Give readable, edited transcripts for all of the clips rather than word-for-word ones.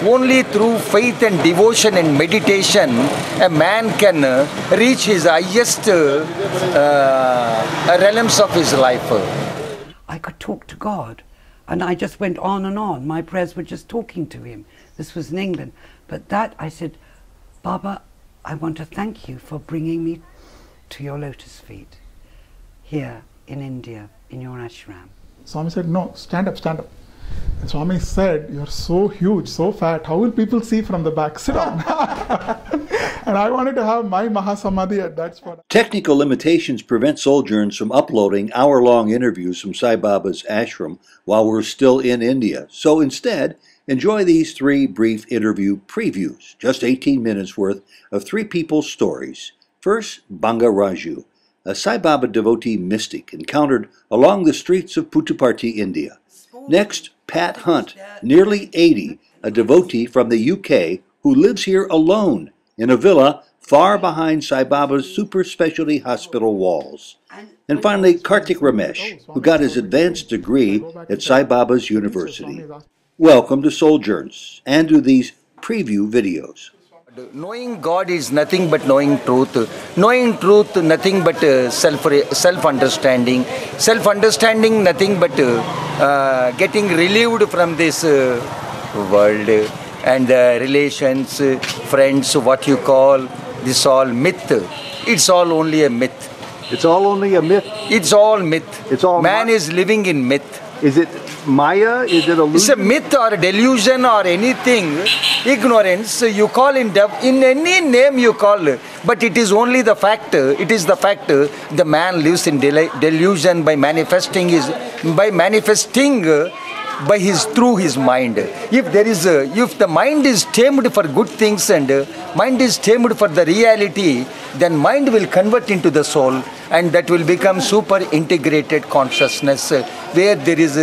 only through faith and devotion and meditation, a man can reach his highest realms of his life. I could talk to God, and I just went on and on. My prayers were just talking to him. This was in England. But that, I said, Baba, I want to thank you for bringing me to your lotus feet here in India, in your ashram. Swami said, no, stand up, stand up. And Swami said, you're so huge, so fat, how will people see from the back? Sit down. And I wanted to have my Mahasamadhi at that spot. Technical limitations prevent Souljourns from uploading hour-long interviews from Sai Baba's ashram while we're still in India. So instead, enjoy these 3 brief interview previews, just 18 minutes worth of 3 people's stories. First, Banga Raju, a Sai Baba devotee mystic encountered along the streets of Puttaparthi, India. Next, Pat Hunt, nearly 80, a devotee from the UK who lives here alone in a villa far behind Sai Baba's super specialty hospital walls. And finally, Kartik Ramesh, who got his advanced degree at Sai Baba's University. Welcome to Souljourns and to these preview videos. Knowing God is nothing but knowing truth. Knowing truth, nothing but self-understanding. Self-understanding, nothing but getting relieved from this world and relations, friends, what you call, this all myth. It's all only a myth. It's all only a myth? It's all myth. It's all Man is living in myth. Is it Maya? Is it illusion? It's a myth or a delusion or anything. Ignorance, you call in any name you call, but it is only the fact. It is the fact. The man lives in delusion by manifesting through his mind. If the mind is tamed for good things and mind is tamed for the reality, then mind will convert into the soul, and that will become super integrated consciousness, where there is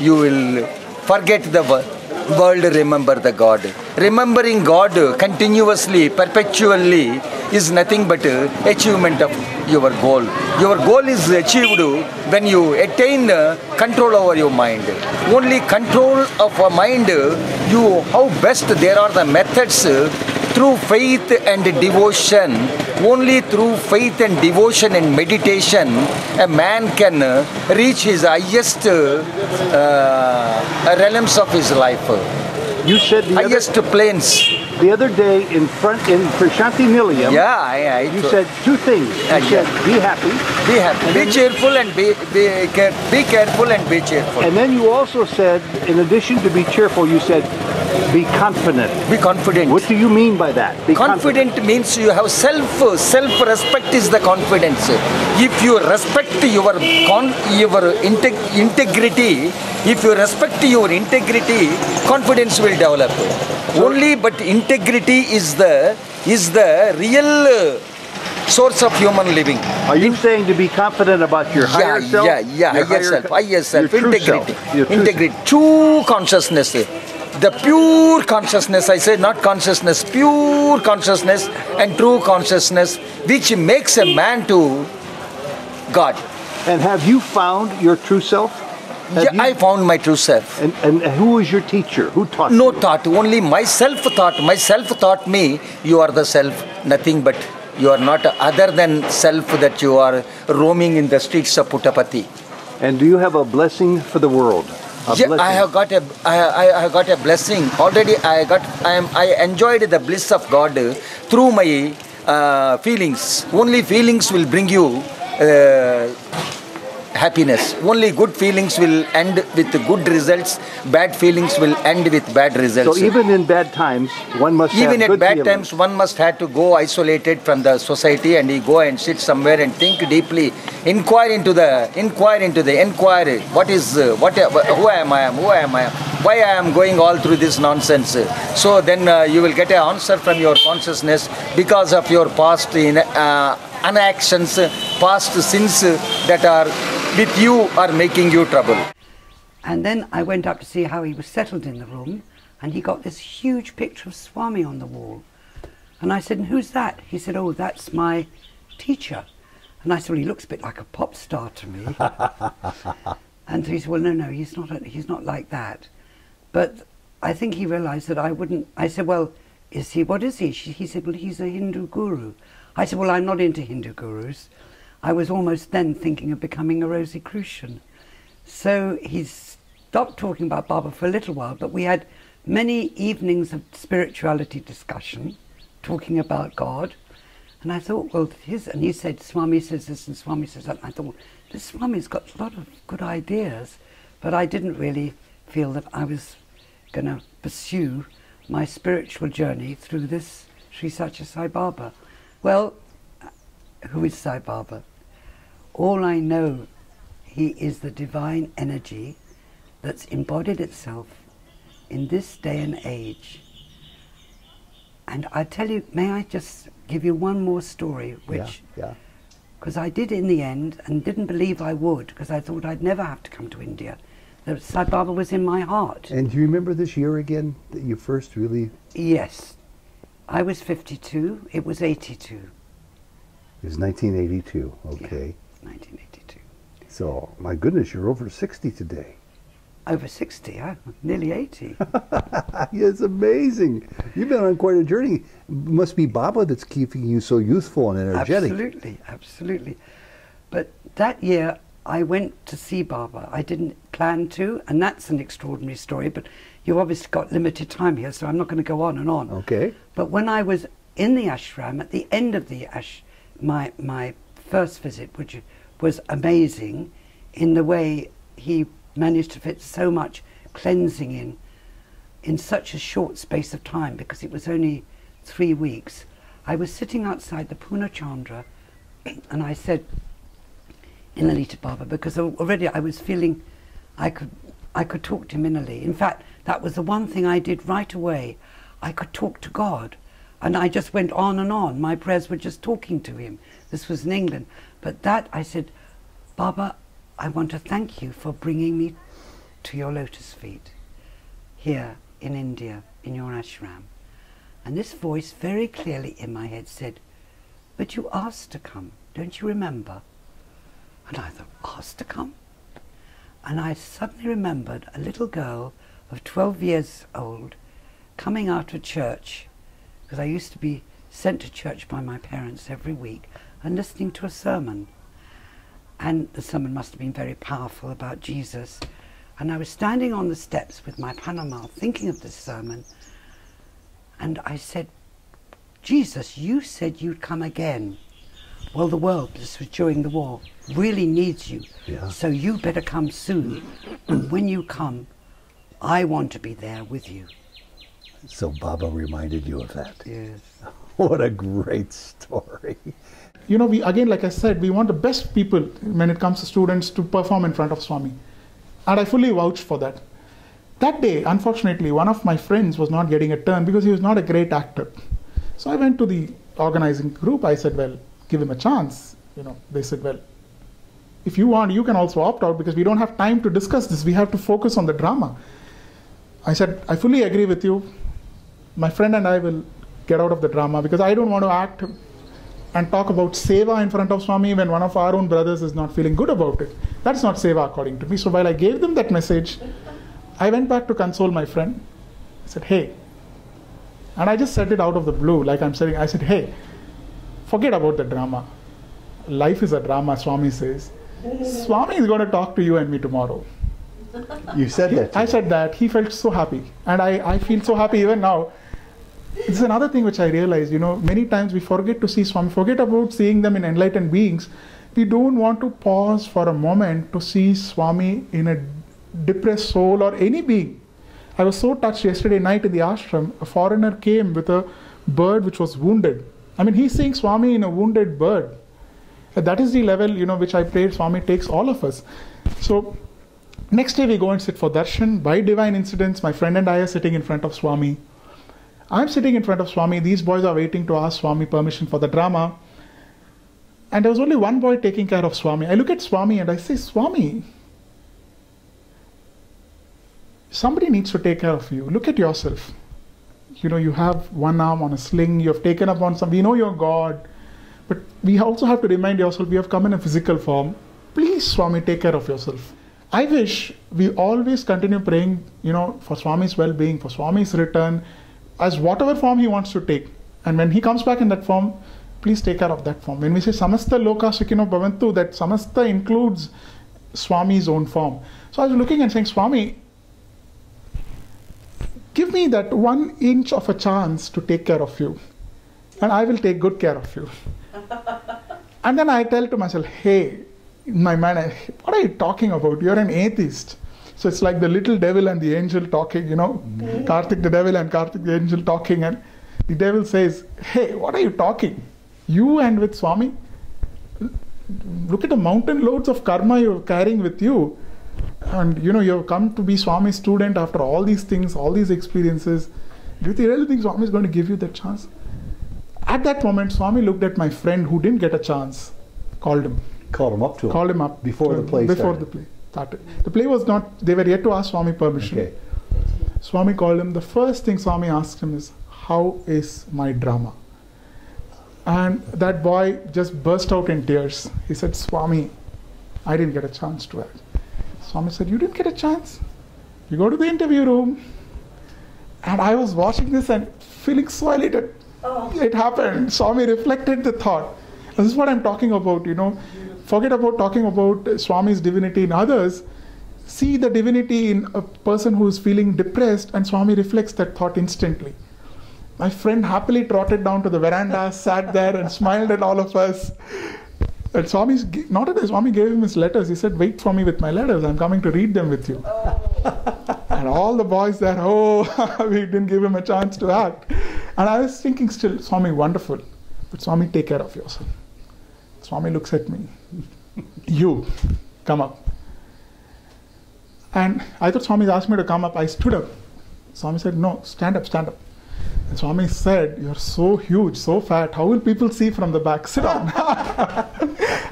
you will forget the world, remember the God. Remembering God continuously, perpetually is nothing but achievement of your goal. Your goal is achieved when you attain control over your mind. Only control of a mind, how best there are the methods through faith and devotion. Only through faith and devotion and meditation, a man can reach his highest realms of his life. You said the highest planes. The other day in Prashanti Nilayam, you said 2 things. You said, be happy. Be happy. Be cheerful and be careful and be cheerful. And then you also said, in addition to be cheerful, you said, be confident. Be confident. What do you mean by that? Be confident means you have self-respect is the confidence. If you respect your integrity, if you respect your integrity, confidence will develop. Only but integrity is the real source of human living. Are you saying to be confident about your higher self? Higher self, integrity, true consciousness. The pure consciousness, I say not consciousness, pure consciousness and true consciousness, which makes a man to God. And have you found your true self? I found my true self. And who was your teacher? Who taught you? No thought, only myself taught. Myself taught me, you are the self, nothing but you are not other than self, that you are roaming in the streets of Puttaparthi. And do you have a blessing for the world? I have got a blessing. Already I enjoyed the bliss of God through my feelings. Only feelings will bring you happiness. Only good feelings will end with good results. Bad feelings will end with bad results. So even in bad times, one must even have at bad times, one must have to go isolated from the society, and he go and sit somewhere and think deeply. Inquire. What is who am I? Why I am going all through this nonsense? So then you will get an answer from your consciousness because of your past unactions, past sins that are with you are making you trouble. And then I went up to see how he was settled in the room, and he got this huge picture of Swami on the wall. And I said, and who's that? He said, oh, that's my teacher. And I said, well, he looks a bit like a pop star to me. And he said, well, no, he's not like that. But I think he realized that I wouldn't. I said, well, is he, what is he? He said, well, he's a Hindu guru. I said, well, I'm not into Hindu gurus. I was almost then thinking of becoming a Rosicrucian. So he stopped talking about Baba for a little while, but we had many evenings of spirituality discussion, talking about God. And I thought, well, and he said, Swami says this and Swami says that. And I thought, this Swami's got a lot of good ideas, but I didn't really feel that I was going to pursue my spiritual journey through this Sri Satya Sai Baba. Well, who is Sai Baba? All I know, he is the divine energy that's embodied itself in this day and age. And I tell you, may I just give you one more story, which, because I did in the end and didn't believe I would, because I thought I'd never have to come to India. The Sai Baba was in my heart. And do you remember this year again that you first really? Yes. I was 52, it was 82. It was 1982, okay. Yeah, 1982. So, my goodness, you're over 60 today. Over 60, I'm nearly 80. It's amazing. You've been on quite a journey. It must be Baba that's keeping you so youthful and energetic. Absolutely, absolutely. But that year, I went to see Baba. I didn't plan to, and that's an extraordinary story, but you've obviously got limited time here, so I'm not going to go on and on. Okay. But when I was in the ashram, at the end of the my first visit, which was amazing in the way he managed to fit so much cleansing in such a short space of time, because it was only 3 weeks. I was sitting outside the Pune Chandra, and I said, innerly to Baba, because already I was feeling I could talk to him innerly. In fact, that was the one thing I did right away. I could talk to God, and I just went on and on. My prayers were just talking to him. This was in England. But that, I said, Baba, I want to thank you for bringing me to your lotus feet here in India, in your ashram. And this voice very clearly in my head said, but you asked to come, don't you remember? And I thought, asked to come? And I suddenly remembered a little girl of 12 years old coming out of church, because I used to be sent to church by my parents every week, and listening to a sermon. And the sermon must have been very powerful about Jesus. And I was standing on the steps with my Panama thinking of this sermon, and I said, Jesus, you said you'd come again. Well, the world, this was during the war, really needs you. Yeah. So you better come soon. And when you come, I want to be there with you. So Baba reminded you of that. Yes. What a great story. You know, we again, like I said, we want the best people when it comes to students to perform in front of Swami. And I fully vouch for that. That day, unfortunately, one of my friends was not getting a turn because he was not a great actor. So I went to the organizing group. I said, well, give him a chance. You know, they said, well, if you want, you can also opt out because we don't have time to discuss this. We have to focus on the drama. I said, I fully agree with you. My friend and I will get out of the drama because I don't want to act and talk about seva in front of Swami when one of our own brothers is not feeling good about it. That's not seva according to me. So while I gave them that message, I went back to console my friend. I said, hey, and I just said it out of the blue, like I'm saying, I said, hey, forget about the drama. Life is a drama, Swami says. Swami is going to talk to you and me tomorrow. You said that. I said that. He felt so happy. And I feel so happy even now. It's another thing which I realized, you know, many times we forget to see Swami, forget about seeing them in enlightened beings. We don't want to pause for a moment to see Swami in a depressed soul or any being. I was so touched yesterday night in the ashram. A foreigner came with a bird which was wounded. I mean, he's seeing Swami in a wounded bird. That is the level, you know, which I pray Swami takes all of us. So next day we go and sit for darshan. By divine incidents, my friend and I are sitting in front of Swami. I'm sitting in front of Swami. These boys are waiting to ask Swami permission for the drama. And there was only one boy taking care of Swami. I look at Swami and I say, Swami, somebody needs to take care of you. Look at yourself. You know, you have one arm on a sling. You have taken up on some. We know you're God. But we also have to remind yourself, we have come in a physical form. Please, Swami, take care of yourself. I wish we always continue praying, for Swami's well-being, for Swami's return, as whatever form he wants to take. And when he comes back in that form, please take care of that form. When we say Samasta Loka Sukhino Bhavantu, that Samasta includes Swami's own form. So I was looking and saying, Swami, give me that 1 inch of a chance to take care of you, and I will take good care of you. And then I tell to myself, hey, in my mind, what are you talking about? You're an atheist. So it's like the little devil and the angel talking, Karthik the devil and Karthik the angel talking, and the devil says, hey, what are you talking? You and with Swami? Look at the mountain loads of karma you're carrying with you. And you've come to be Swami's student after all these things, all these experiences. Do you really think Swami is going to give you that chance? At that moment, Swami looked at my friend who didn't get a chance, called him. Called him up to him. Called him up. Before the play started. The play started. The play was not, they were yet to ask Swami permission. Okay. Swami called him. The first thing Swami asked him is, how is my drama? And that boy just burst out in tears. He said, Swami, I didn't get a chance to act. Swami said, you didn't get a chance? You go to the interview room. And I was watching this and feeling so elated. It happened. Swami reflected the thought. This is what I'm talking about, Forget about talking about Swami's divinity in others. See the divinity in a person who is feeling depressed, and Swami reflects that thought instantly. My friend happily trotted down to the veranda, sat there and smiled at all of us. And Swami gave him his letters. He said, wait for me with my letters. I'm coming to read them with you. And all the boys there, we didn't give him a chance to act. And I was thinking still, Swami, wonderful. But Swami, take care of yourself. Swami looks at me. You, come up. And I thought Swami asked me to come up. I stood up. Swami said, no, stand up, stand up. And Swami said, you're so huge, so fat. How will people see from the back? Sit down.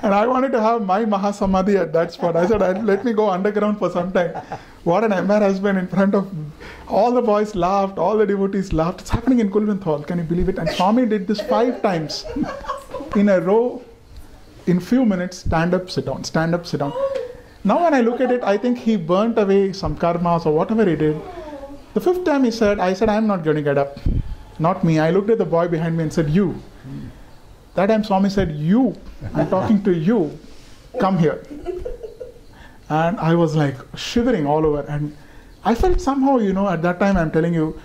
And I wanted to have my Mahasamadhi at that spot. I said, let me go underground for some time. What an embarrassment in front of all the boys laughed, all the devotees laughed. It's happening in Kulwant Hall. Can you believe it? And Swami did this 5 times in a row. In few minutes, stand up, sit down, stand up, sit down. Now when I look at it, I think he burnt away some karmas or whatever he did. The 5th time I said, I'm not going to get up. Not me. I looked at the boy behind me and said, you. That time Swami said, you. I'm talking to you. Come here. And I was like shivering all over. And I felt somehow, at that time I'm telling you,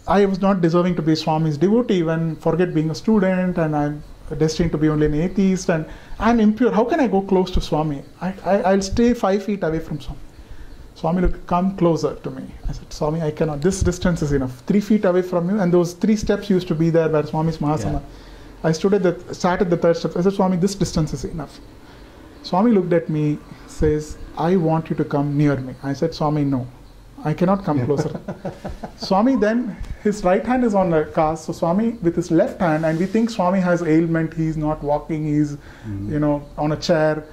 I was not deserving to be Swami's devotee when forget being a student and I'm destined to be only an atheist and I'm impure. How can I go close to Swami? I'll stay 5 feet away from Swami. Swami, look, come closer to me. I said, Swami, I cannot. This distance is enough. 3 feet away from you. And those 3 steps used to be there where Swami's Mahasana. I sat at the 3rd step. I said, Swami, this distance is enough. Swami looked at me, says, I want you to come near me. I said, Swami, no. I cannot come closer. Swami then, his right hand is on the cast. So Swami with his left hand, and we think Swami has ailment. He's not walking. He's, on a chair.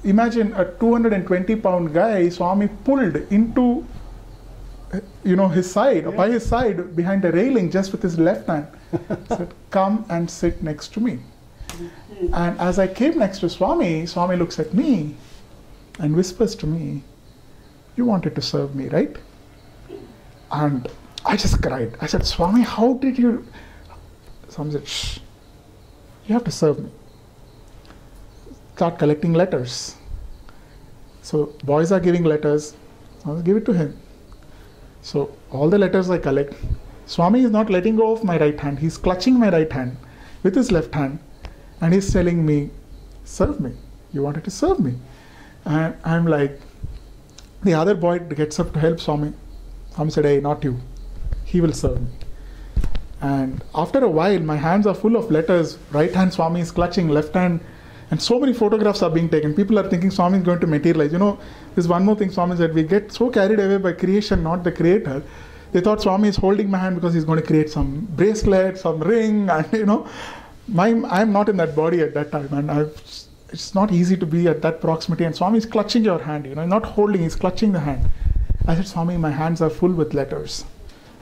Imagine a 220-pound guy, Swami pulled into, his side, by his side, behind a railing, just with his left hand. Said, come and sit next to me. And as I came next to Swami, Swami looks at me and whispers to me, you wanted to serve me, right? And I just cried. I said, Swami, how did you? Swami said, shh, you have to serve me. Start collecting letters. So boys are giving letters, I'll give it to him. So all the letters I collect, Swami is not letting go of my right hand. He's clutching my right hand with his left hand and he's telling me, serve me. You wanted to serve me. And I'm like, the other boy gets up to help Swami. Swami said, hey, not you. He will serve me. And after a while, my hands are full of letters. Right hand Swami is clutching, left hand. And so many photographs are being taken. People are thinking Swami is going to materialize. There's one more thing Swami said. We get so carried away by creation, not the creator. They thought Swami is holding my hand because he's going to create some bracelet, some ring. And I'm not in that body at that time. And it's not easy to be at that proximity. And Swami is clutching your hand. Not holding, he's clutching the hand. I said, Swami, my hands are full with letters.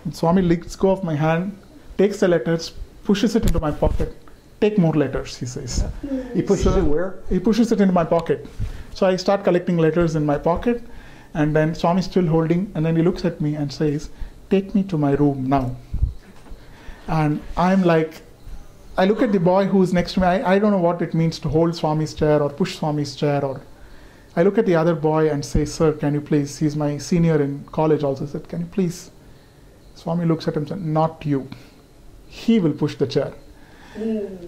And Swami lets go of my hand, takes the letters, pushes it into my pocket. Take more letters, he says. He pushes it where? He pushes it into my pocket. So I start collecting letters in my pocket, and then Swami is still holding, and then he looks at me and says, "Take me to my room now." And I'm like, I look at the boy who's next to me. I don't know what it means to hold Swami's chair or push Swami's chair. Or I look at the other boy and say, "Sir, can you please?" He's my senior in college also. I said, "Can you please?" Swami looks at him and said, "Not you. He will push the chair."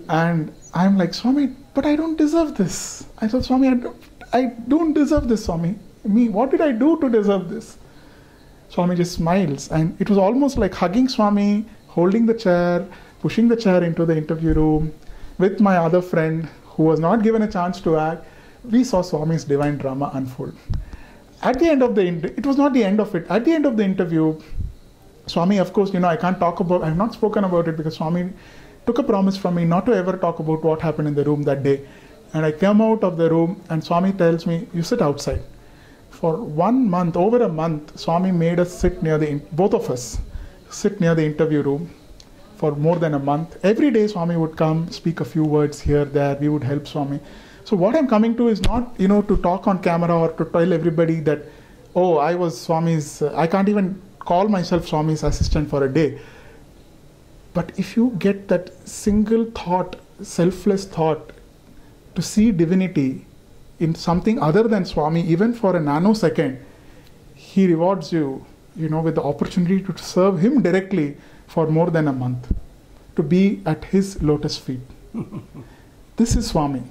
And I'm like, "Swami, but I don't deserve this." I said, "Swami, I don't deserve this, Swami. Me, what did I do to deserve this?" Swami just smiles. And it was almost like hugging Swami, holding the chair, pushing the chair into the interview room with my other friend who was not given a chance to act. We saw Swami's divine drama unfold. At the end of it was not the end of it. At the end of the interview, Swami, of course, I can't talk about, I have not spoken about it because Swami took a promise from me not to ever talk about what happened in the room that day. And I came out of the room and Swami tells me, "You sit outside." For 1 month, over a month, Swami made us sit near both of us, sit near the interview room for more than a month. Every day Swami would come, speak a few words here, there, we would help Swami. So what I'm coming to is not, to talk on camera or to tell everybody that, oh, I was Swami's, I can't even call myself Swami's assistant for a day. But if you get that single thought, selfless thought, to see divinity in something other than Swami, even for a nanosecond, he rewards you, with the opportunity to serve him directly for more than a month, to be at his lotus feet. This is Swami.